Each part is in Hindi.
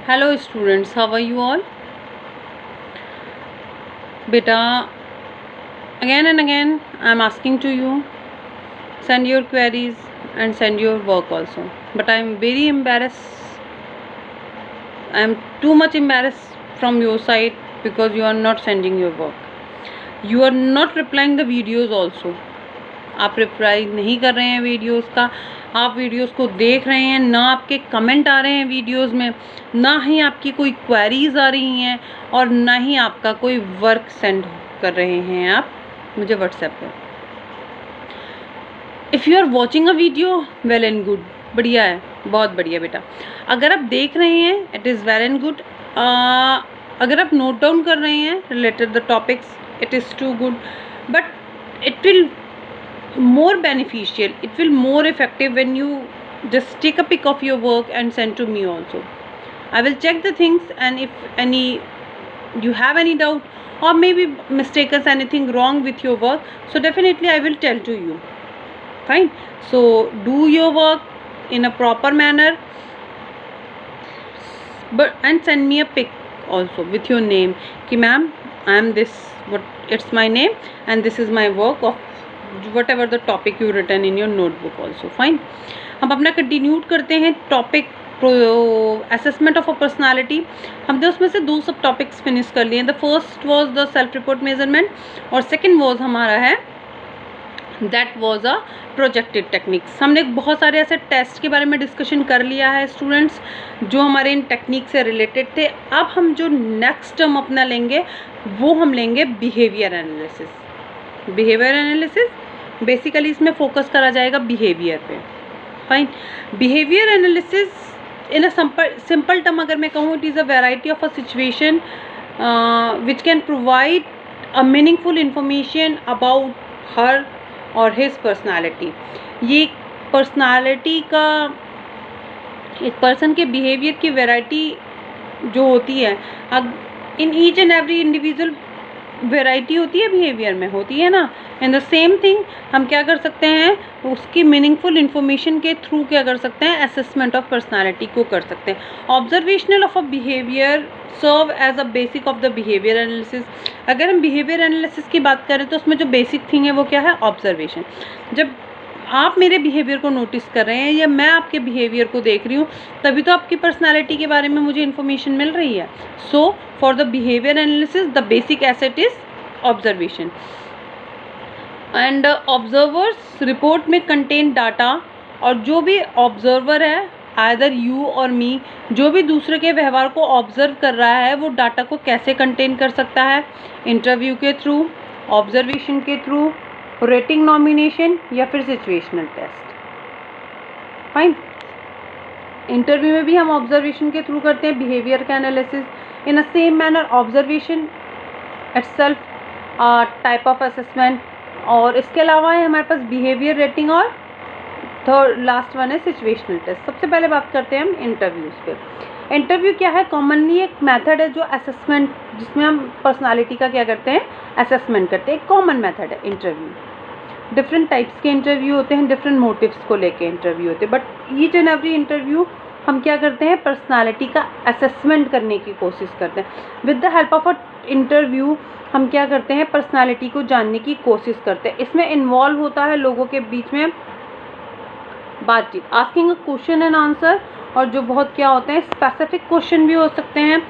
Hello students, how are you all? Beta, again and again I am asking to you, send your queries and send your work also. But I am very embarrassed. I am too much embarrassed from your side because you are not sending your work. You are not replying the videos also. आप रिप्लाई नहीं कर रहे हैं वीडियोस का, आप वीडियोस को देख रहे हैं, ना आपके कमेंट आ रहे हैं वीडियोस में, ना ही आपकी कोई क्वेरीज आ रही हैं और ना ही आपका कोई वर्क सेंड कर रहे हैं आप मुझे व्हाट्सएप पे। If you are watching a video, well and good, बढ़िया है, बहुत बढ़िया बेटा। अगर आप देख रहे हैं, it is well and good. अगर आप नोट डाउन कर रहे हैं related the topics, it is too good, but it will more beneficial, it will more effective when you just take a pic of your work and send to me also. I will check the things, and if any you have any doubt or maybe mistakes, anything wrong with your work, so definitely I will tell to you. Fine, so do your work in a proper manner, but and send me a pic also with your name ki ma'am I am this, what it's my name and this is my work of whatever the topic you written in your notebook also. Fine, हम अपना कंटिन्यूड करते हैं topic assessment of a personality. हमने उसमें से 2 सब टॉपिक्स फिनिश कर लिए। The first was the self report measurement और सेकंड वाज हमारा है that was a projected techniques. हमने बहुत सारे ऐसे टेस्ट के बारे में डिस्कशन कर लिया है स्टूडेंट्स जो हमारे इन टेक्निक से रिलेटेड थे। अब हम जो नेक्स्ट टर्म अपना लेंगे वो हम लेंगे behaviour analysis. Behaviour analysis basically इसमें फोकस करा जाएगा बिहेवियर पे। Fine, behaviour analysis in a simple term अगर मैं कहूँ, it is a variety of a situation which can provide a meaningful information about her और हिज पर्सनालिटी। ये पर्सनालिटी का, एक पर्सन के बिहेवियर की वैरायटी जो होती है, अब in each and every individual variety होती है बिहेवियर में, होती है ना। इन द सेम थिंग हम क्या कर सकते हैं, उसकी मीनिंगफुल इन्फॉर्मेशन के थ्रू क्या कर सकते हैं, असेसमेंट ऑफ पर्सनालिटी को कर सकते हैं। Observational of a behaviour serve as a basic of the behaviour analysis. अगर हम बिहेवियर एनालिसिस की बात करें तो उसमें जो बेसिक थिंग है वो क्या है, ऑब्जर्वेशन। जब आप मेरे बिहेवियर को नोटिस कर रहे हैं या मैं आपके बिहेवियर को देख रही हूँ, तभी तो आपकी पर्सनालिटी के बारे में मुझे इन्फॉर्मेशन मिल रही है। So for the behaviour analysis the basic asset is observation. And observers report में कंटेन डाटा, और जो भी ऑब्जर्वर है, आइदर यू और मी, जो भी दूसरे के व्यवहार को ऑब्जर्व कर रहा है वो डाटा को कैसे कंटेन कर सकता है, इंटरव्यू के थ्रू, ऑब्जर्वेशन के थ्रू, रेटिंग नॉमिनेशन या फिर सिचुएशनल टेस्ट। फाइन, इंटरव्यू में भी हम ऑब्जर्वेशन के थ्रू करते हैं बिहेवियर का analysis. In a same manner observation itself type of assessment, और इसके अलावा है हमारे पास बिहेवियर, रेटिंग और थर्ड लास्ट वन है सिचुएशनल टेस्ट। सबसे पहले बात करते हैं हम इंटरव्यूज़ पे। इंटरव्यू क्या है, कॉमनली एक मेथड है जो असेसमेंट, जिसमें हम पर्सनालिटी का क्या करते हैं, असेसमेंट करते हैं। एक कॉमन मेथड है इंटरव्यू। डिफरेंट टाइप्स के इंटरव्यू होते हैं, डिफरेंट मोटिव्स को लेके इंटरव्यू होते हैं, but each and every interview हम क्या करते हैं, पर्सनालिटी का असेसमेंट करने की कोशिश करते हैं। With the help of a interview हम क्या करते हैं, पर्सनालिटी को जानने की कोशिश करते हैं। इसमें इन्वॉल्व होता है लोगों के बीच में बातचीत, asking a question and answer, और जो बहुत क्या होते हैं स्पेसिफिक क्वेश्चन भी हो सकते हैं।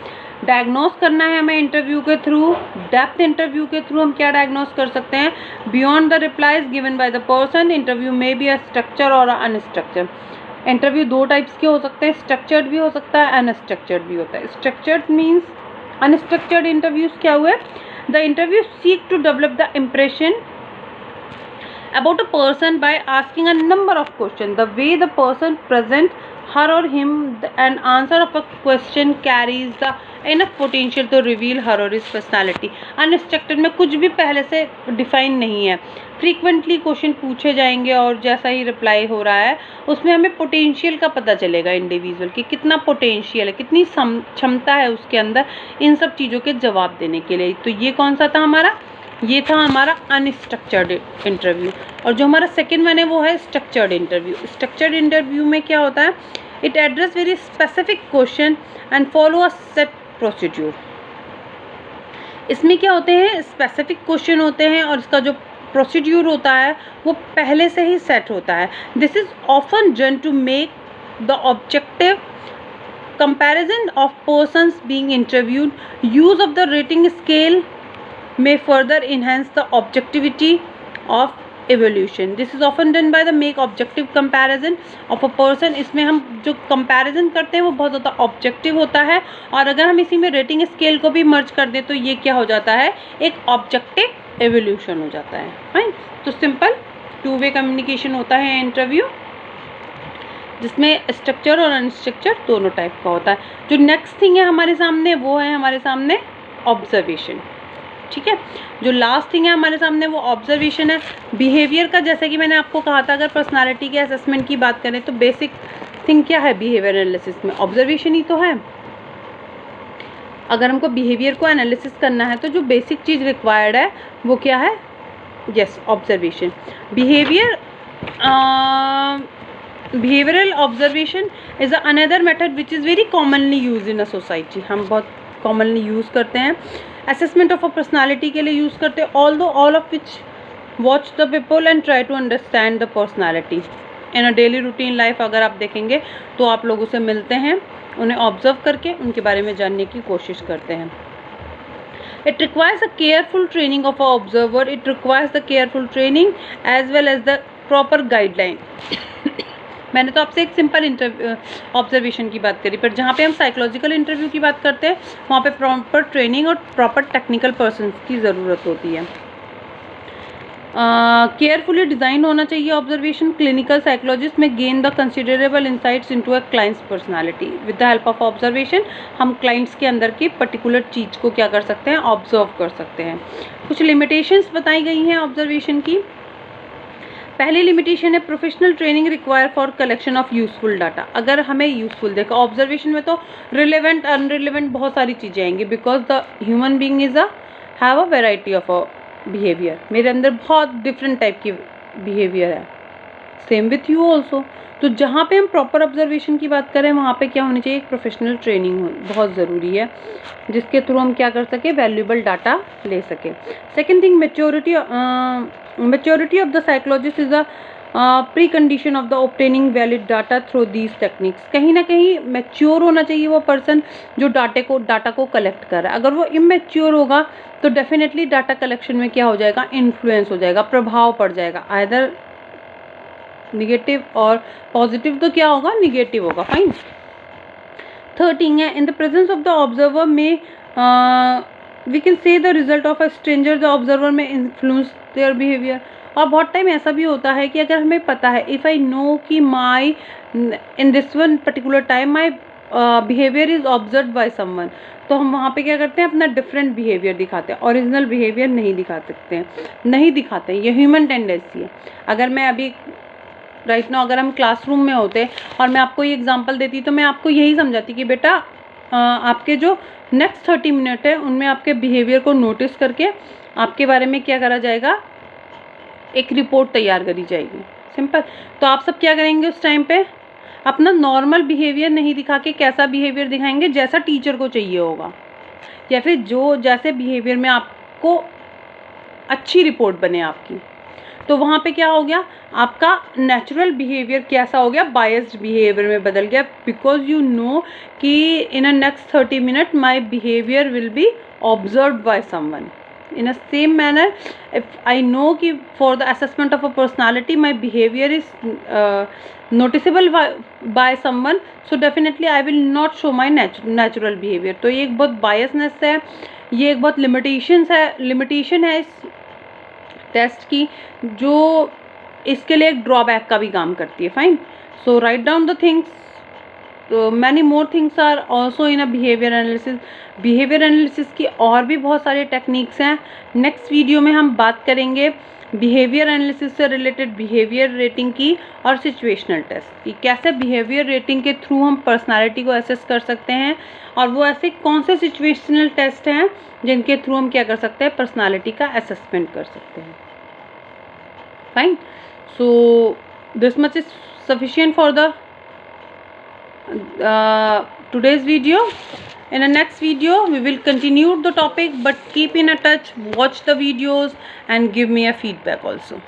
डायग्नोस करना है हमें इंटरव्यू के थ्रू, डेप्थ इंटरव्यू के थ्रू हम क्या डायग्नोस कर सकते हैं, beyond the replies given by the person. Interview में भी अ स्ट्रक्चर और अनस्ट्रक्चर्ड। इंटरव्यू 2 टाइप्स के हो सकते हैं, स्ट्रक्चर्ड भी हो सकता है, अनस्ट्रक्चर्ड भी होता है। स्ट्रक्चर्ड मीन्स, अनस्ट्रक्चर्ड इंटरव्यूज क्या हुए, the interview seek to develop the impression about a person by asking a number of questions. The way the person presents her or him and answer of a question carries the enough potential to reveal her or his personality. Unstructured में कुछ भी पहले से डिफाइन नहीं है, फ्रीक्वेंटली क्वेश्चन पूछे जाएंगे और जैसा ही रिप्लाई हो रहा है उसमें हमें पोटेंशियल का पता चलेगा इंडिविजुअल की, कितना पोटेंशियल है, कितनी क्षमता है उसके अंदर इन सब चीज़ों के जवाब देने के लिए। तो ये कौन सा था हमारा, ये था हमारा अनस्ट्रक्चर्ड इंटरव्यू। और जो हमारा सेकंड वन है वो है स्ट्रक्चर्ड इंटरव्यू। स्ट्रक्चर्ड इंटरव्यू में क्या होता है, It address very specific question and follow a set procedure. इसमें क्या होते हैं, स्पेसिफिक क्वेश्चन होते हैं और इसका जो प्रोसीड्यूर होता है वो पहले से ही सेट होता है. This is often done to make the objective comparison of persons being interviewed. Use of the rating scale may further enhance the objectivity of evaluation. This is often done by the make objective comparison of a person. इसमें हम जो comparison करते हैं वो बहुत ज़्यादा objective होता है और अगर हम इसी में rating scale को भी merge कर दें तो ये क्या हो जाता है, एक objective evaluation हो जाता है. फाइन. तो सिंपल टू वे कम्युनिकेशन होता है इंटरव्यू, जिसमें स्ट्रक्चर और अनस्ट्रक्चर दोनों टाइप का होता है. जो नेक्स्ट थिंग है हमारे सामने वो है हमारे सामने ऑब्जर्वेशन. ठीक है, जो लास्ट थिंग है हमारे सामने वो ऑब्जर्वेशन है. बिहेवियर का जैसे कि मैंने आपको कहा था, अगर पर्सनालिटी के असेसमेंट की बात करें तो बेसिक थिंग क्या है बिहेवियर एनालिसिस में, ऑब्जर्वेशन ही तो है. अगर हमको बिहेवियर को एनालिसिस करना है तो जो बेसिक चीज़ रिक्वायर्ड है वो क्या है, yes, observation. Behavioral observation is another method which is very commonly used in a society. हम बहुत commonly use करते हैं. Assessment of a personality के लिए use करते हैं. Although all of which watch the people and try to understand the personality. In a daily routine life अगर आप देखेंगे तो आप लोगों से मिलते हैं, उन्हें observe करके उनके बारे में जानने की कोशिश करते हैं. It requires a careful training of an observer. It requires the careful training as well as the proper guideline. मैंने तो आपसे एक सिंपल ऑब्जर्वेशन की बात करी, पर जहाँ पे हम साइकोलॉजिकल इंटरव्यू की बात करते हैं वहाँ पे प्रॉपर ट्रेनिंग और प्रॉपर टेक्निकल पर्सन की ज़रूरत होती है. केयरफुली डिज़ाइन होना चाहिए ऑब्जर्वेशन. क्लिनिकल साइकोलॉजिस्ट में gain the considerable insights into a clients personality. With the help of observation हम क्लाइंट्स के अंदर की पर्टिकुलर चीज़ को क्या कर सकते हैं, ऑब्जर्व कर सकते हैं. कुछ लिमिटेशंस बताई गई हैं ऑब्जर्वेशन की. पहली लिमिटेशन है professional training require for collection of useful data. अगर हमें यूजफुल देखो, ऑब्जर्वेशन में तो रिलेवेंट अनरिलेवेंट बहुत सारी चीज़ें आएंगी, because the human being is have a variety of behaviour. मेरे अंदर बहुत डिफरेंट टाइप की बिहेवियर है, सेम विथ यू ऑल्सो. तो जहाँ पे हम प्रॉपर ऑब्जर्वेशन की बात करें वहाँ पे क्या होनी चाहिए, एक प्रोफेशनल ट्रेनिंग बहुत ज़रूरी है जिसके थ्रू हम क्या कर सके, वैल्यूएबल डाटा ले सके. Second thing, maturity of the psychologist is a precondition of the obtaining valid data through these techniques. कहीं ना कहीं मैच्योर होना चाहिए वो पर्सन जो डाटा को कलेक्ट कर रहा है. अगर वो इमेच्योर होगा तो डेफिनेटली डाटा कलेक्शन में क्या हो जाएगा, इन्फ्लुएंस हो जाएगा, प्रभाव पड़ जाएगा, आइदर निगेटिव और पॉजिटिव. तो क्या होगा, निगेटिव होगा. फाइन. थर्ड थिंग है, in the presence of the observer में we can say the result of a stranger. The observer में इन्फ्लुएंस देयर बिहेवियर. और बहुत टाइम ऐसा भी होता है कि अगर हमें पता है, इफ़ आई नो कि my in this one particular time my behaviour is observe by someone, तो हम वहाँ पे क्या करते हैं, अपना डिफरेंट बिहेवियर दिखाते हैं, ओरिजिनल बिहेवियर नहीं दिखा सकते हैं, नहीं दिखाते हैं. ये ह्यूमन टेंडेंसी है. अगर मैं अभी राइट नाउ अगर हम क्लासरूम में होते और मैं आपको ये एग्जांपल देती तो मैं आपको यही समझाती कि बेटा आपके जो नेक्स्ट 30 मिनट है उनमें आपके बिहेवियर को नोटिस करके आपके बारे में क्या करा जाएगा, एक रिपोर्ट तैयार करी जाएगी. सिंपल. तो आप सब क्या करेंगे उस टाइम पे, अपना नॉर्मल बिहेवियर नहीं दिखा के कैसा बिहेवियर दिखाएंगे, जैसा टीचर को चाहिए होगा, या फिर जो जैसे बिहेवियर में आपको अच्छी रिपोर्ट बने आपकी. तो वहाँ पे क्या हो गया, आपका नेचुरल बिहेवियर कैसा हो गया, बायस्ड बिहेवियर में बदल गया, बिकॉज यू नो कि in a next 30 minute my behaviour will be observe by someone. In a same manner, if I know कि for the assessment of a personality my behavior is noticeable by someone, so definitely I will not show my natural behavior. तो ये एक बहुत biasness है, ये एक बहुत limitation है इस टेस्ट की, जो इसके लिए एक ड्रॉबैक का भी काम करती है. Fine. So write down the things. Many more things are also in a behaviour analysis. Behaviour analysis की और भी बहुत सारे टेक्निक्स हैं. नेक्स्ट वीडियो में हम बात करेंगे बिहेवियर एनालिसिस से रिलेटेड बिहेवियर रेटिंग की और सिचुएशनल टेस्ट की, कैसे बिहेवियर रेटिंग के थ्रू हम पर्सनालिटी को असेस कर सकते हैं और वो ऐसे कौन से सिचुएशनल टेस्ट हैं जिनके थ्रू हम क्या कर सकते हैं, पर्सनालिटी का असेसमेंट कर सकते हैं. Fine. So this much is sufficient for the today's video. In the next video we will continue the topic, but keep in a touch, watch the videos and give me a feedback also.